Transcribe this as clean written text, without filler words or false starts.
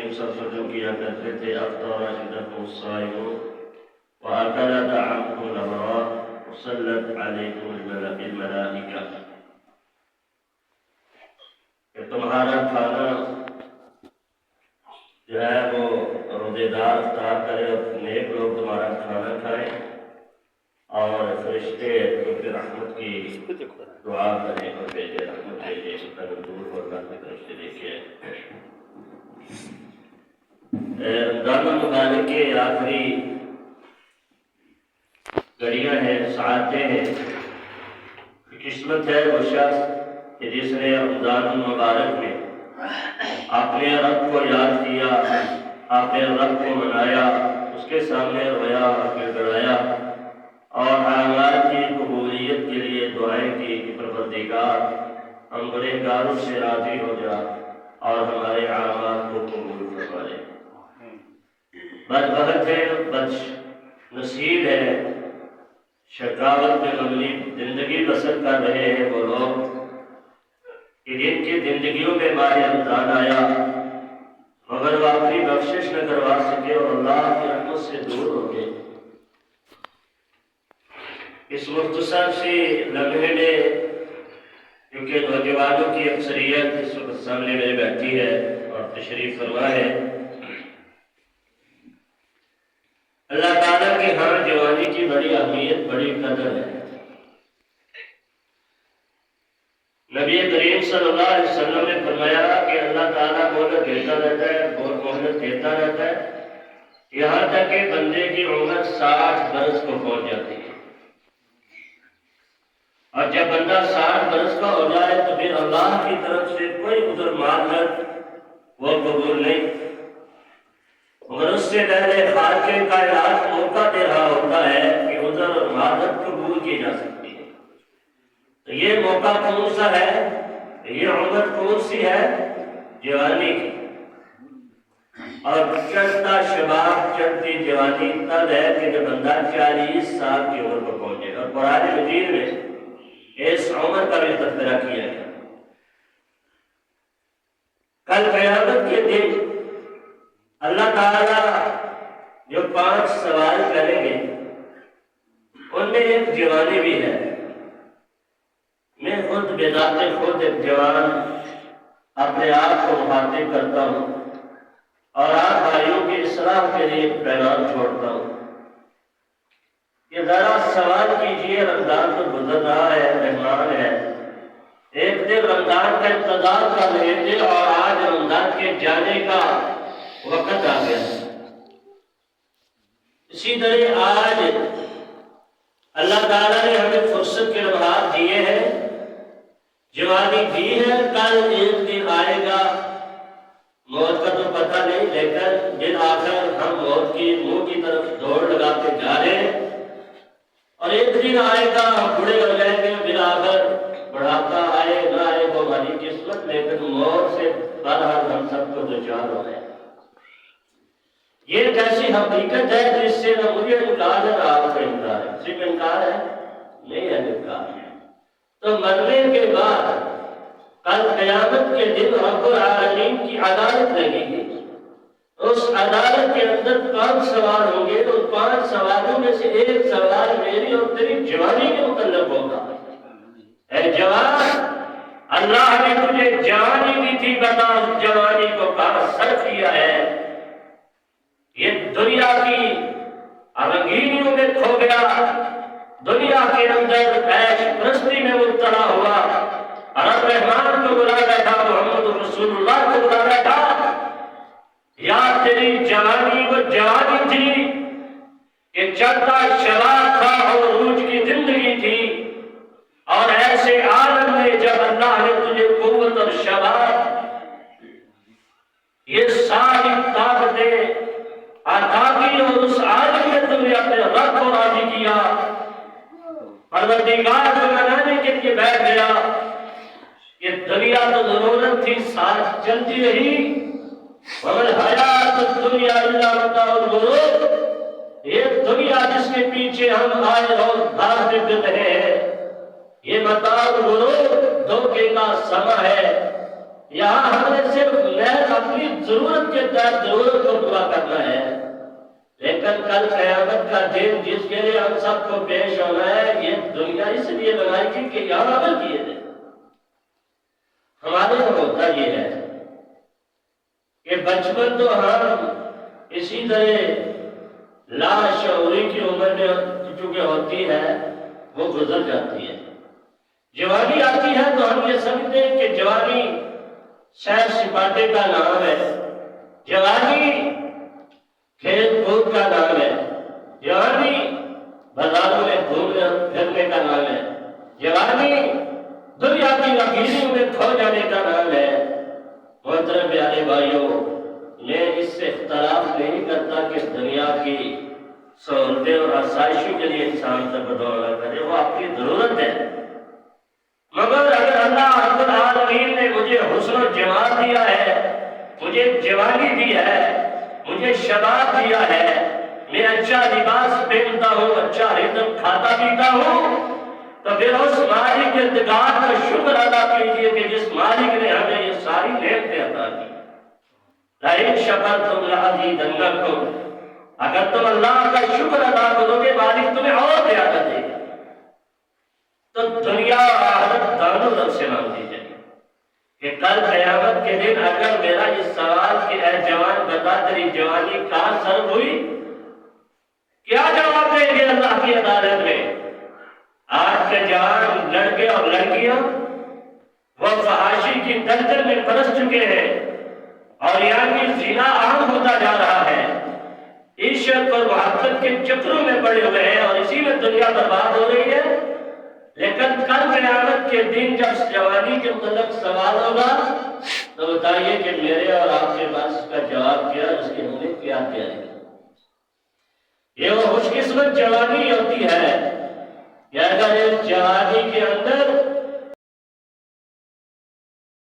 کریم صلی اللہ علیہ وسلم کیا کرتے تھے افطر عندکم الصائمون وأكل طعامكم الأبرار وصلت عليكم الملائكة کہ تمہارا کھانا جو ہے وہ روزے دار افطار کرے اور نیک لوگ تمہارا کھانا کھائیں اور فرشتے تم رحمت کی دعا کریں اور بھیجے رحمت بھیجے اس کا دور اور اللہ کے طرف سے دیکھے رمضان المبارک کے آخری گھڑیاں ہیں ساعتیں ہیں قسمت ہے وہ شخص کہ جس نے رمضان المبارک میں اپنے رب کو یاد کیا اپنے رب کو منایا اس کے سامنے رویا اور گڑگڑایا اور اعمال کی قبولیت کے لیے دعائیں کی کہ پروردگار ہم گنہگاروں سے راضی ہو جا اور ہمارے اعمال کو قبول فرما لے۔ بدبخت ہے بد نصیب ہے شقاوت میں مبنی زندگی بسر کر رہے ہیں وہ لوگ کہ جن کی زندگیوں میں ماہ رمضان آیا مگر وہ اپنی بخشش نہ کروا سکے اور اللہ کی رحمت سے دور ہو گئے۔ اس مختصر سے لمحے میں کیونکہ نوجوانوں کی اکثریت اس وقت سامنے میں بیٹھی ہے اور تشریف فرما ہے، اللہ تعالیٰ کی ہر جوانی کی بڑی اہمیت بڑی قدر ہے۔ نبی کریم صلی اللہ علیہ وسلم نے فرمایا کہ اللہ تعالیٰ مہلت دیتا رہتا ہے اور مہلت دیتا رہتا ہے یہاں تک کہ بندے کی عمر 60 برس کو پہنچ جاتی ہے، اور جب بندہ 60 برس کا ہو جائے تو پھر اللہ کی طرف سے کوئی عذر معذرت وہ قبول نہیں، مگر اس سے پہلے خالق کائنات موقع دے رہا ہوتا ہے کہ عذر اور معذرت قبول کی جا سکتی ہے۔ تو یہ موقع کون سا ہے، یہ عمر کون سی ہے؟ جوانی کی، اور چڑھتا شباب چڑھتی جوانی تب ہے کہ جب بندہ 40 سال کی عمر پر پہنچے، اور قرآن مجید میں اس عمر کا بھی تذکرہ کیا ہے۔ کل قیامت کے دن اللہ تعالیٰ جو 5 سوال کریں گے ان میں ایک جوانی بھی ہے۔ میں خود بذات خود ایک جوان اپنے آپ کو مخاطب کرتا ہوں اور آپ بھائیوں کی اصلاح کے لیے پیغام چھوڑتا ہوں کہ ذرا سوال کیجئے، رمضان تو گزر رہا ہے، مہمان ہے، ایک دن رمضان کا انتظار کر رہے تھے اور آج رمضان کے جانے کا وقت آ گیا۔ اسی طرح آج اللہ تعالیٰ نے ہمیں فرصت کے لمحات دیے ہیں، جوانی دی ہے، کل ایک دن آئے گا موت کا تو پتہ نہیں، لیکن دن آخر ہم موت کی منہ کی طرف دوڑ لگاتے جا رہے ہیں، اور ایک دن آئے گا ہم بوڑھے ہو جائیں گے، بلاخر بڑھاپا آئے نہ آئے وہ ہماری قسمت، لیکن موت سے بہرحال ہم سب کو دوچار ہو گئے۔ یہ ایک ایسی حقیقت ہے جس سے نہ مجھے انکار ہے نہ آپ کا انکار ہے۔ صرف انکار ہے نہیں ہے، انکار ہے۔ تو مرنے کے بعد کل قیامت کے دن رب العالمین کی عدالت لگے گی، اس عدالت کے اندر 5 سوال ہوں گے، تو 5 سوالوں میں سے ایک سوال میری اور تیری جوانی کے متعلق ہوگا۔ اے جوان، اللہ نے تجھے جوانی دی تھی، بتا اس جوانی کو کہاں صرف کیا ہے؟ یہ دنیا کی رنگینیوں میں کھو گیا، دنیا کے اندر عیش پرستی میں مبتلا ہوا، اور رحمان کو بلا بیٹھا، محمد رسول اللہ کو بلا بیٹھا، یا تیری جوانی وہ جوانی تھی کہ چڑھتا شباب تھا اور عروج کی زندگی تھی، اور ایسے عالم میں جب اللہ نے تجھے قوت اور شباب یہ ساری طاقتیں عطا کی، اور اس عالم میں تم نے اپنے رب کو راضی کیا، پروردگار کو منانے کے لیے بیٹھ گیا۔ یہ دنیا تو ضرورت تھی، ساتھ چلتی رہی، وَمَا الْحَيَاةُ الدُّنْيَا إِلَّا مَتَاعُ الْغُرُورِ، یہ دنیا جس کے پیچھے ہم آئے اور بھاگتے پھر رہے ہیں، یہ متاع الغرور، دھوکے کا سما ہے۔ یہاں ہم نے صرف محض اپنی ضرورت کے تحت ضرورت کو پورا کرنا ہے، لیکن کل قیامت کا دن جس کے لیے ہم سب کو پیش ہونا ہے، یہ دنیا اس لیے بنائی گئی کہ یہاں عمل کیے تھے۔ ہمارے یہاں ہوتا یہ ہے کہ بچپن تو ہم اسی طرح لاشعوری کی عمر میں چونکہ ہوتی ہے وہ گزر جاتی ہے، جوانی آتی ہے تو ہم یہ سمجھتے ہیں کہ جوانی سیر سپاٹے کا نام ہے، جوانی کھیل کود کا نام ہے، جوانی بازاروں میں گھومنے پھرنے کا نام ہے، جوانی دنیا کی رنگینیوں میں کھو جانے کا نام ہے۔ محترم پیارے بھائیوں، میں اس سے اختلاف نہیں کرتا کہ دنیا کی سہولتیں اور آسائشوں کے لیے انسان سے بدول نہ کرے، وہ آپ کی ضرورت ہے، مگر اگر اللہ رب العالمین نے مجھے حسن و جمال دیا ہے، مجھے جوانی دی ہے، مجھے شباب دیا ہے، میں اچھا لباس پہنتا ہوں، اچھا رزق کھاتا پیتا ہوں، تو پھر اس مالک کے اتقاد کا شکر ادا کیجیے کہ جس مالک نے ہمیں یہ ساری نعمتیں عطا کی۔ لئن شکرتم لأزیدنکم، اگر تم اللہ کا شکر ادا کرو گے مالک تمہیں اور زیادہ دے گا۔ تو دنیا اور آخرت دونوں رب سے مانگ دیجیے کہ کل قیامت کے دن اگر میرا اس سوال کہ اے جوان بتا تیری جوانی کہاں سرد ہوئی، کیا جواب دیں گے اللہ کی عدالت میں؟ آج کے جوان لڑکے اور لڑکیاں وہ فحاشی کی دلدل میں پھنس چکے ہیں اور یعنی زنا عام ہوتا جا رہا ہے، عشق اور محبت کے چکروں میں پڑے ہوئے ہیں اور اسی میں دنیا برباد ہو رہی ہے۔ لیکن کل قیامت کے دن جب جوانی کے متعلق سوال ہوگا تو بتائیے کہ میرے اور آپ کے پاس اس کا جواب کیا، اس کے ہمیں کیا کیا ہے؟ یہ وہ خوش قسمت جوانی ہوتی ہے کہ اگر اس جوانی کے